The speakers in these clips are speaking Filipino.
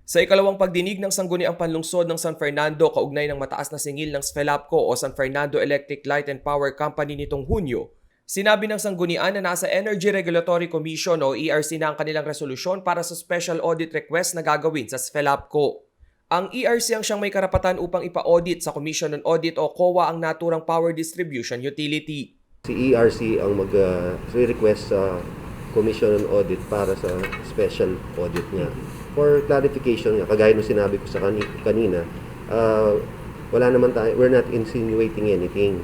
Sa ikalawang pagdinig ng Sangguniang Panlungsod ng San Fernando kaugnay ng mataas na singil ng SFELAPCO o San Fernando Electric Light and Power Company nitong Hunyo, sinabi ng Sanggunian na nasa Energy Regulatory Commission o ERC na ang kanilang resolusyon para sa special audit request na gagawin sa SFELAPCO. Ang ERC ang siyang may karapatan upang ipa-audit sa Commission on Audit o COA ang naturang power distribution utility. Si ERC ang mag-request sa Commission on Audit para sa special audit niya. For clarification nga, kagaya ng sinabi ko sa kanina, wala naman tayo, we're not insinuating anything.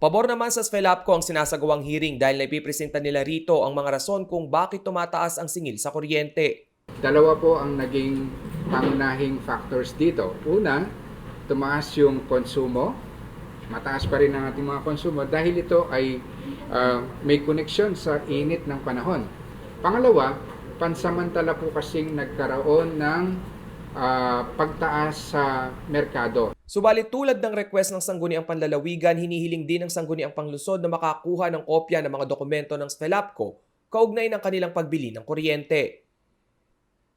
Pabor naman sa SFELAPCO ang sinasagawang hearing dahil naipipresenta nila rito ang mga rason kung bakit tumataas ang singil sa kuryente. Dalawa po ang naging pangunahing factors dito. Una, tumaas yung konsumo. Mataas pa rin ang ating mga konsumo dahil ito ay may koneksyon sa init ng panahon. Pangalawa, pansamantala po kasing nagkaroon ng pagtaas sa merkado. Subalit tulad ng request ng Sangguniang Panlalawigan, hinihiling din ng Sangguniang Panglungsod na makakuha ng kopya ng mga dokumento ng SFELAPCO kaugnay ng kanilang pagbili ng kuryente.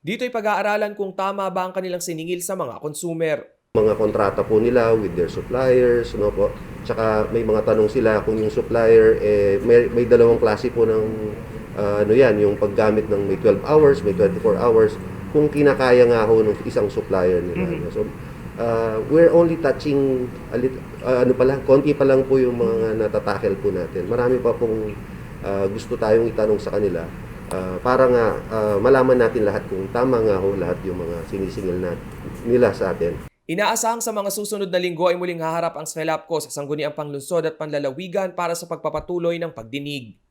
Dito'y pag-aaralan kung tama ba ang kanilang siningil sa mga consumer. Mga kontrata po nila with their suppliers, no po. Tsaka may mga tanong sila kung yung supplier may dalawang klase po ng yung paggamit ng may 12 hours, may 24 hours, kung kinakaya nga ho ng isang supplier nila. So we're only touching a little, konti pa lang po yung mga natatakel po natin. Marami pa pong gusto tayong itanong sa kanila para nga malaman natin lahat kung tama nga ho lahat yung mga sinisingil nila sa atin. Inaasahang sa mga susunod na linggo ay muling haharap ang SFELAPCO sa Sangguniang Panglungsod at Panlalawigan para sa pagpapatuloy ng pagdinig.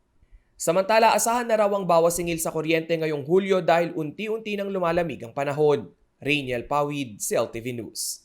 Samantala, asahan na raw ang bawas singil sa kuryente ngayong Hulyo dahil unti-unti nang lumalamig ang panahon. Rainiel Pawid, CLTV News.